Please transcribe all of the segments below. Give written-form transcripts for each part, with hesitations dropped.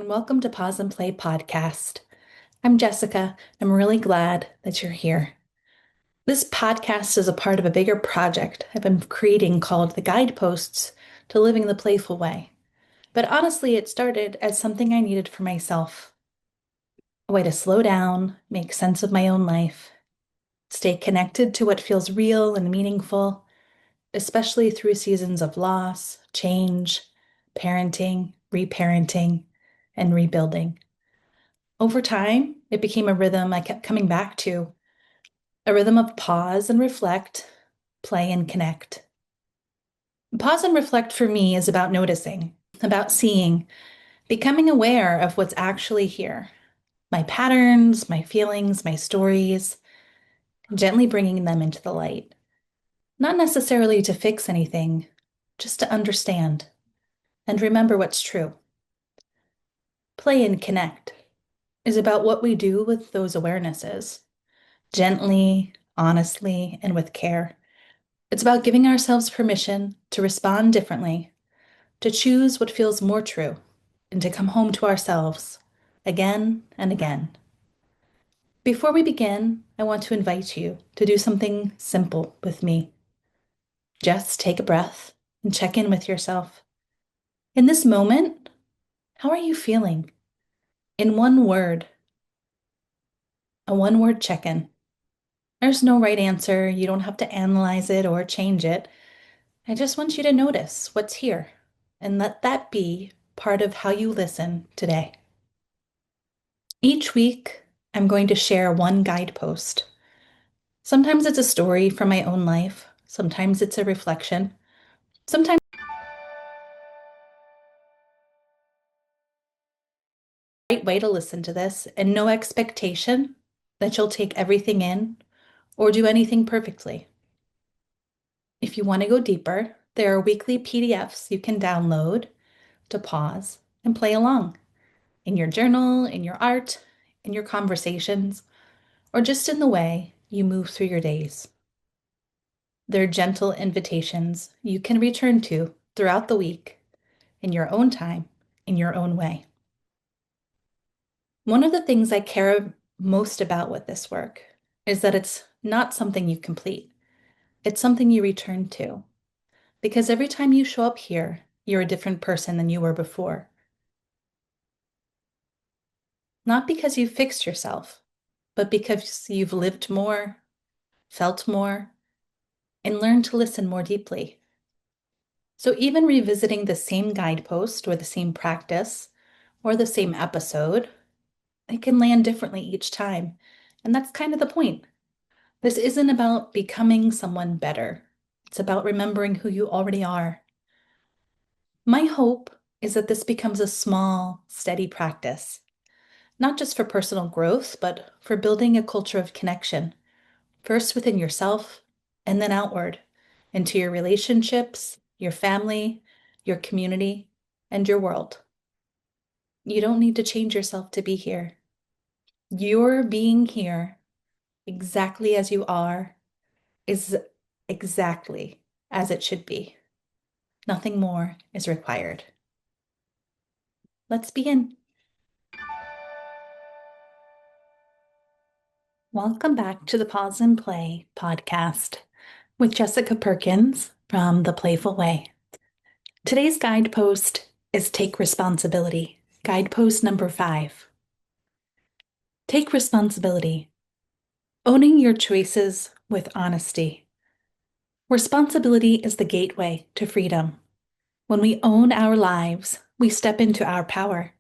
and welcome to Pause and Play podcast. I'm Jessica. I'm really glad that you're here. This podcast is a part of a bigger project I've been creating called the Guideposts to Living the Playful Way. But honestly, it started as something I needed for myself, a way to slow down, make sense of my own life, stay connected to what feels real and meaningful, especially through seasons of loss, change, parenting, reparenting, and rebuilding. Over time, it became a rhythm I kept coming back to, a rhythm of pause and reflect, play and connect. Pause and reflect for me is about noticing, about seeing, becoming aware of what's actually here, my patterns, my feelings, my stories, gently bringing them into the light. Not necessarily to fix anything, just to understand and remember what's true. Play and connect is about what we do with those awarenesses, gently, honestly, and with care. It's about giving ourselves permission to respond differently, to choose what feels more true, and to come home to ourselves again and again. Before we begin, I want to invite you to do something simple with me. Just take a breath and check in with yourself. In this moment, how are you feeling? In one word, a one-word check-in. There's no right answer. You don't have to analyze it or change it. I just want you to notice what's here and let that be part of how you listen today. Each week, I'm going to share one guidepost. Sometimes it's a story from my own life, sometimes it's a reflection, sometimes the right way to listen to this, and no expectation that you'll take everything in or do anything perfectly. If you want to go deeper, there are weekly PDFs you can download to pause and play along in your journal, in your art, in your conversations, or just in the way you move through your days. They're gentle invitations you can return to throughout the week in your own time, in your own way. One of the things I care most about with this work is that it's not something you complete. It's something you return to. Because every time you show up here, you're a different person than you were before. Not because you've fixed yourself, but because you've lived more, felt more, and learned to listen more deeply. So even revisiting the same guidepost or the same practice or the same episode, it can land differently each time. And that's kind of the point. This isn't about becoming someone better. It's about remembering who you already are. My hope is that this becomes a small, steady practice, not just for personal growth, but for building a culture of connection, first within yourself and then outward into your relationships, your family, your community, and your world. You don't need to change yourself to be here. Your being here, exactly as you are, is exactly as it should be. Nothing more is required. Let's begin. Welcome back to the Pause and Play podcast with Jessica Perkins from The Playful Way. Today's guidepost is Take Responsibility. Guidepost number 5. Take responsibility. Owning your choices with honesty. Responsibility is the gateway to freedom. When we own our lives, we step into our power.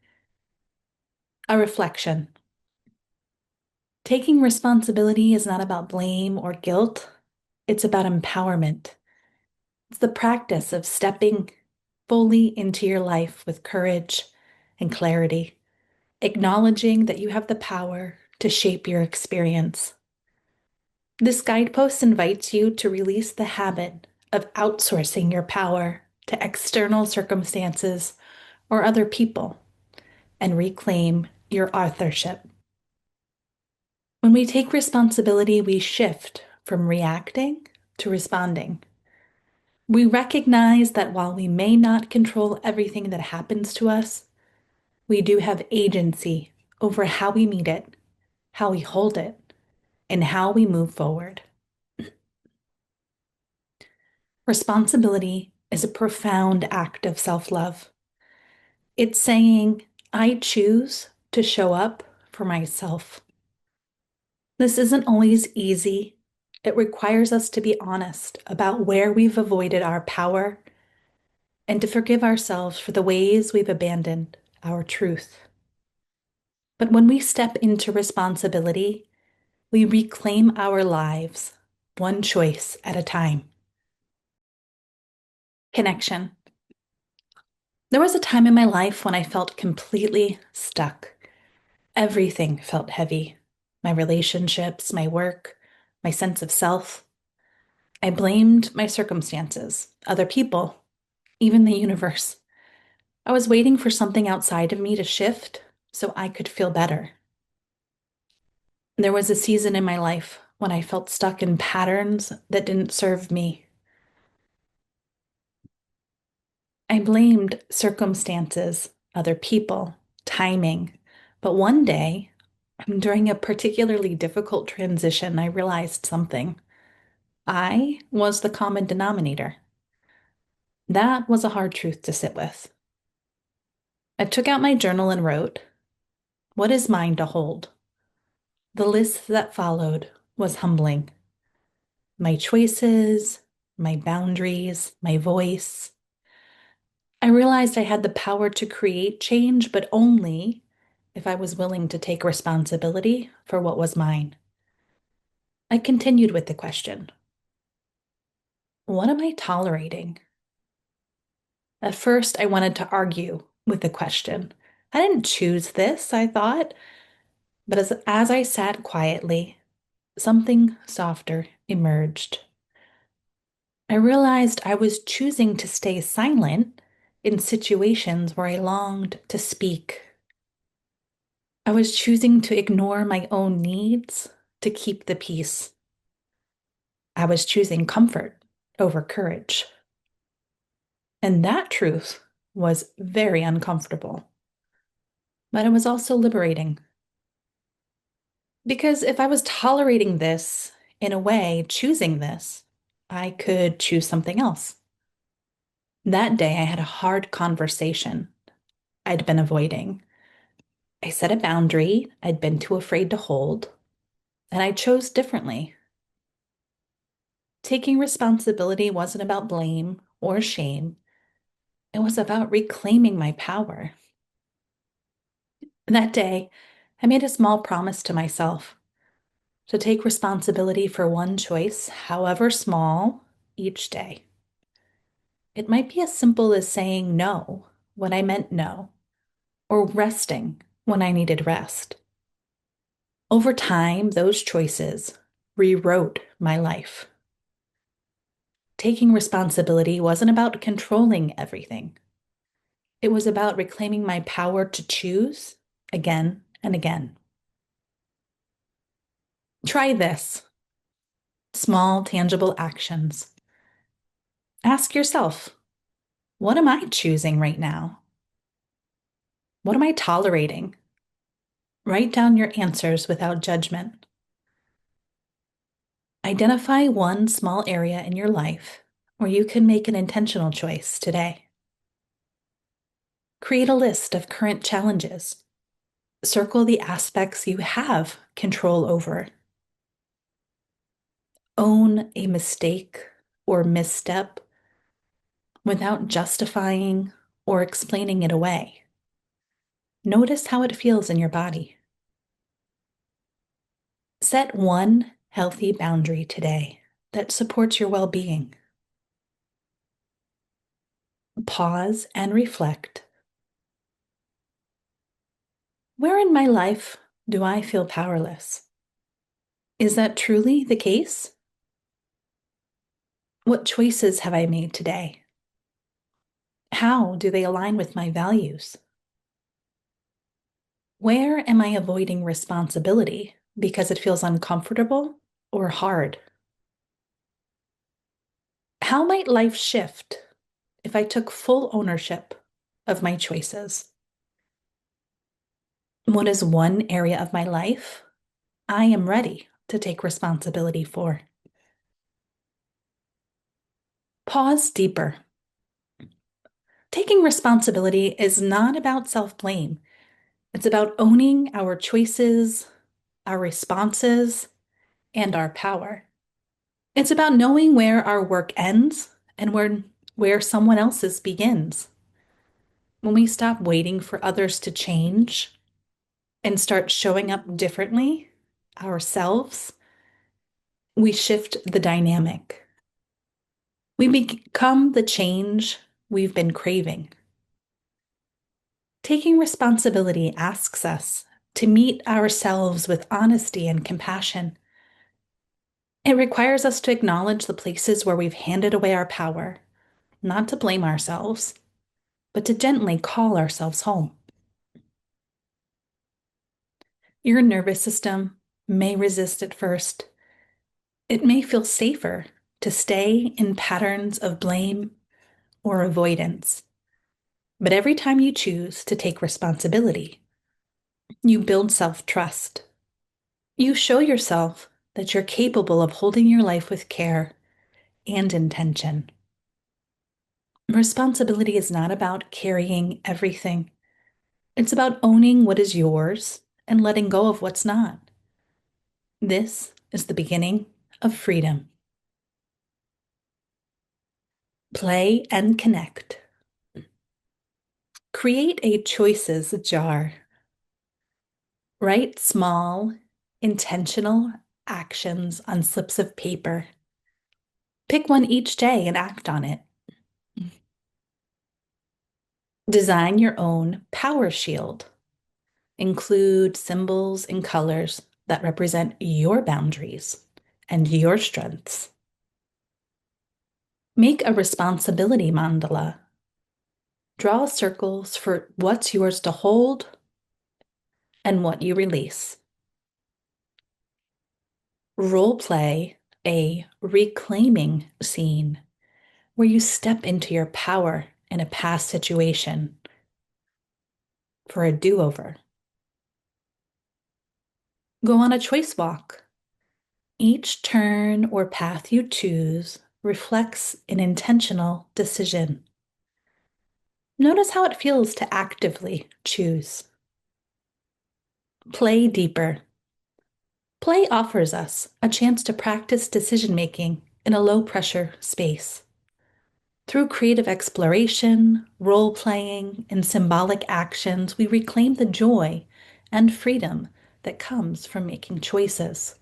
A reflection. Taking responsibility is not about blame or guilt. It's about empowerment. It's the practice of stepping fully into your life with courage and clarity, acknowledging that you have the power to shape your experience. This guidepost invites you to release the habit of outsourcing your power to external circumstances or other people and reclaim your authorship. When we take responsibility, we shift from reacting to responding. We recognize that while we may not control everything that happens to us, We do have agency over how we meet it, how we hold it, and how we move forward. Responsibility is a profound act of self love. It's saying, I choose to show up for myself. This isn't always easy. It requires us to be honest about where we've avoided our power and to forgive ourselves for the ways we've abandoned our truth. But when we step into responsibility, we reclaim our lives one choice at a time. Connection. There was a time in my life when I felt completely stuck. Everything felt heavy. My relationships, my work, my sense of self. I blamed my circumstances, other people, even the universe. I was waiting for something outside of me to shift so I could feel better. There was a season in my life when I felt stuck in patterns that didn't serve me. I blamed circumstances, other people, timing. But one day, during a particularly difficult transition, I realized something. I was the common denominator. That was a hard truth to sit with. I took out my journal and wrote, what is mine to hold? The list that followed was humbling. My choices, my boundaries, my voice. I realized I had the power to create change, but only if I was willing to take responsibility for what was mine. I continued with the question, what am I tolerating? At first, I wanted to argue with the question. I didn't choose this, I thought, but as I sat quietly, something softer emerged. I realized I was choosing to stay silent in situations where I longed to speak. I was choosing to ignore my own needs to keep the peace. I was choosing comfort over courage. And that truth was very uncomfortable, but it was also liberating. Because if I was tolerating this, in a way, choosing this, I could choose something else. That day, I had a hard conversation I'd been avoiding. I set a boundary I'd been too afraid to hold, and I chose differently. Taking responsibility wasn't about blame or shame, it was about reclaiming my power. That day, I made a small promise to myself to take responsibility for one choice, however small, each day. It might be as simple as saying no when I meant no, or resting when I needed rest. Over time, those choices rewrote my life. Taking responsibility wasn't about controlling everything. It was about reclaiming my power to choose again and again. Try this. Small, tangible actions. Ask yourself, what am I choosing right now? What am I tolerating? Write down your answers without judgment. Identify one small area in your life where you can make an intentional choice today. Create a list of current challenges. Circle the aspects you have control over. Own a mistake or misstep without justifying or explaining it away. Notice how it feels in your body. Set one healthy boundary today that supports your well being. Pause and reflect. Where in my life do I feel powerless? Is that truly the case? What choices have I made today? How do they align with my values? Where am I avoiding responsibility because it feels uncomfortable or hard? How might life shift if I took full ownership of my choices? What is one area of my life I am ready to take responsibility for? Pause deeper. Taking responsibility is not about self-blame. It's about owning our choices, our responses, and our power. It's about knowing where our work ends and where someone else's begins. When we stop waiting for others to change and start showing up differently ourselves, we shift the dynamic. We become the change we've been craving. Taking responsibility asks us to meet ourselves with honesty and compassion. It requires us to acknowledge the places where we've handed away our power, not to blame ourselves, but to gently call ourselves home. Your nervous system may resist at first. It may feel safer to stay in patterns of blame or avoidance. But every time you choose to take responsibility, you build self-trust. You show yourself that you're capable of holding your life with care and intention. Responsibility is not about carrying everything. It's about owning what is yours and letting go of what's not. This is the beginning of freedom. Play and connect. Create a choices jar. Write small, intentional actions on slips of paper. Pick one each day and act on it. Design your own power shield. Include symbols and colors that represent your boundaries and your strengths. Make a responsibility mandala. Draw circles for what's yours to hold and what you release. Role play a reclaiming scene where you step into your power in a past situation for a do-over. Go on a choice walk. Each turn or path you choose reflects an intentional decision. Notice how it feels to actively choose. Play deeper. Play offers us a chance to practice decision-making in a low-pressure space. Through creative exploration, role-playing, and symbolic actions, we reclaim the joy and freedom that comes from making choices.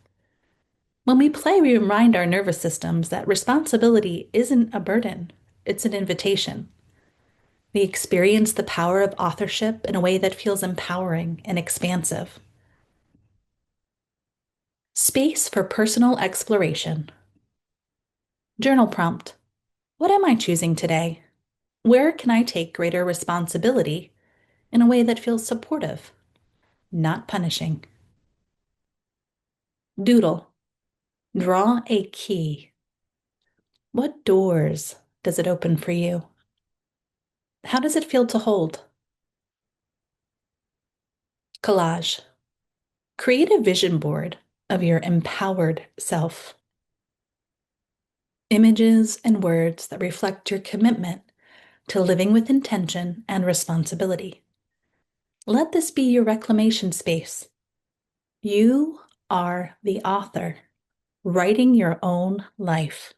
When we play, we remind our nervous systems that responsibility isn't a burden, it's an invitation. We experience the power of authorship in a way that feels empowering and expansive. Space for personal exploration. Journal prompt. What am I choosing today? Where can I take greater responsibility in a way that feels supportive, not punishing? Doodle. Draw a key. What doors does it open for you? How does it feel to hold? Collage. Create a vision board of your empowered self. Images and words that reflect your commitment to living with intention and responsibility. Let this be your reclamation space. You are the author, writing your own life.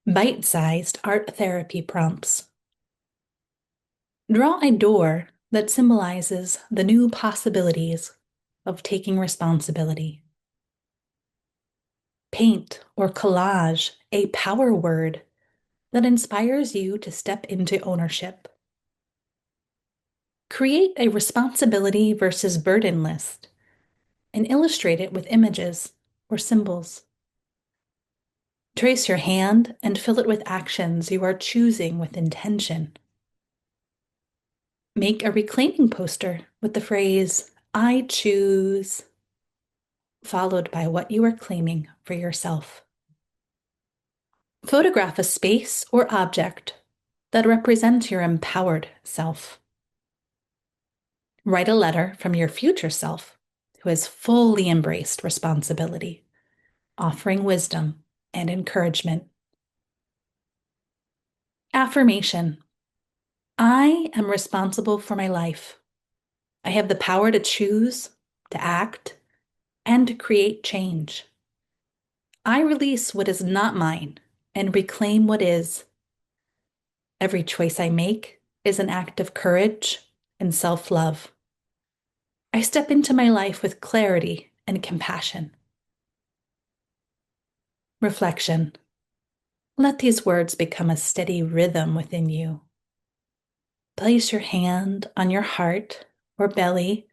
Bite-sized art therapy prompts. Draw a door that symbolizes the new possibilities of taking responsibility. Paint or collage a power word that inspires you to step into ownership. Create a responsibility versus burden list and illustrate it with images or symbols. Trace your hand and fill it with actions you are choosing with intention. Make a reclaiming poster with the phrase, I choose, followed by what you are claiming for yourself. Photograph a space or object that represents your empowered self. Write a letter from your future self who has fully embraced responsibility, offering wisdom and encouragement. Affirmation: I am responsible for my life. I have the power to choose, to act, and to create change. I release what is not mine and reclaim what is. Every choice I make is an act of courage and self love. I step into my life with clarity and compassion. Reflection: let these words become a steady rhythm within you. Place your hand on your heart or belly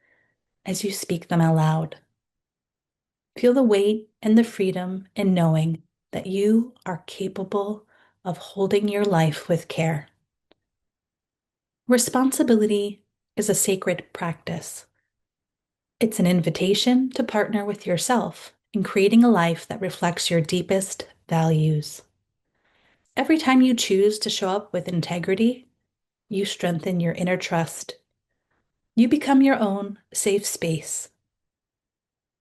as you speak them aloud. Feel the weight and the freedom in knowing that you are capable of holding your life with care. Responsibility is a sacred practice. It's an invitation to partner with yourself in creating a life that reflects your deepest values. Every time you choose to show up with integrity, you strengthen your inner trust. You become your own safe space.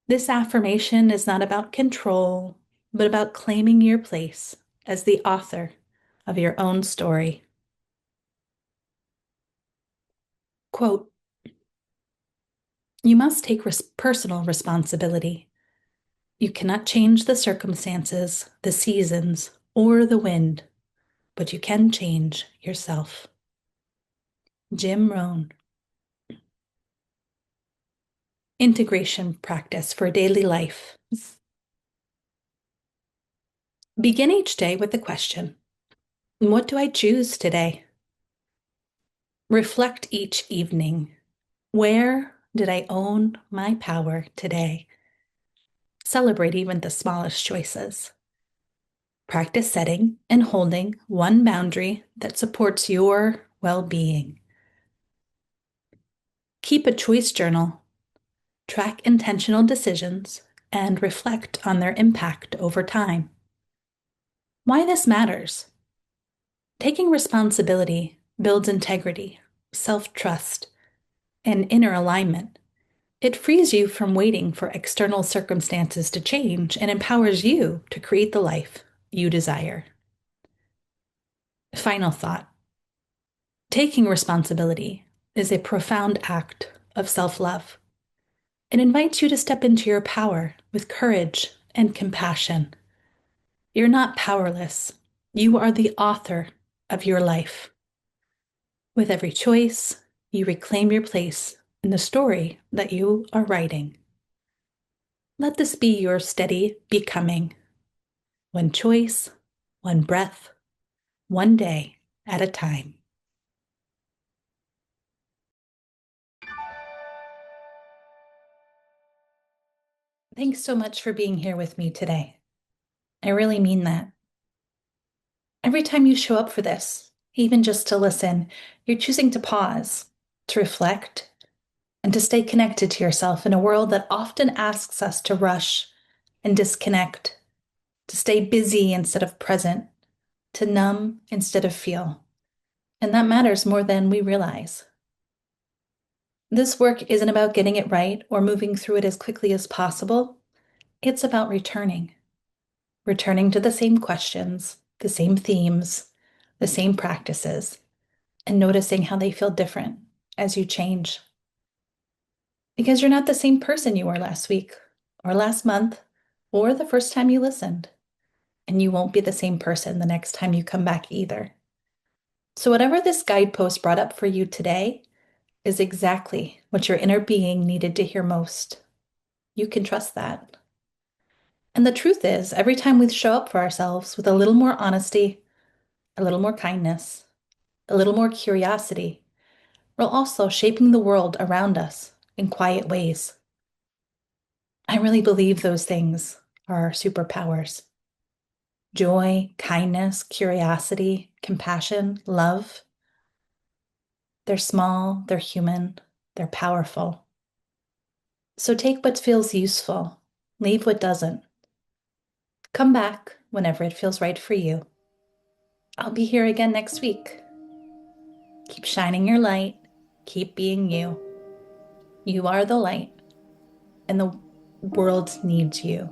This affirmation is not about control, but about claiming your place as the author of your own story. Quote: you must take personal responsibility. You cannot change the circumstances, the seasons, or the wind, but you can change yourself. Jim Rohn. Integration practice for daily life. Begin each day with the question: what do I choose today? Reflect each evening: where did I own my power today? Celebrate even the smallest choices. Practice setting and holding one boundary that supports your well-being. Keep a choice journal. Track intentional decisions and reflect on their impact over time. Why this matters: taking responsibility builds integrity, self-trust, and inner alignment. It frees you from waiting for external circumstances to change and empowers you to create the life you desire. Final thought: taking responsibility is a profound act of self love. It invites you to step into your power with courage and compassion. You're not powerless. You are the author of your life. With every choice, you reclaim your place in the story that you are writing. Let this be your steady becoming. One choice, one breath, one day at a time. Thanks so much for being here with me today. I really mean that. Every time you show up for this, even just to listen, you're choosing to pause, to reflect, and to stay connected to yourself in a world that often asks us to rush and disconnect, to stay busy instead of present, to numb instead of feel. And that matters more than we realize. This work isn't about getting it right or moving through it as quickly as possible. It's about returning to the same questions, the same themes, the same practices, and noticing how they feel different as you change. Because you're not the same person you were last week, or last month, or the first time you listened. And you won't be the same person the next time you come back either. So, whatever this guidepost brought up for you today is exactly what your inner being needed to hear most. You can trust that. And the truth is, every time we show up for ourselves with a little more honesty, a little more kindness, a little more curiosity, we're also shaping the world around us in quiet ways. I really believe those things are our superpowers: joy, kindness, curiosity, compassion, love. They're small, they're human, they're powerful. So take what feels useful, leave what doesn't. Come back whenever it feels right for you. I'll be here again next week. Keep shining your light, keep being you. You are the light, and the world needs you.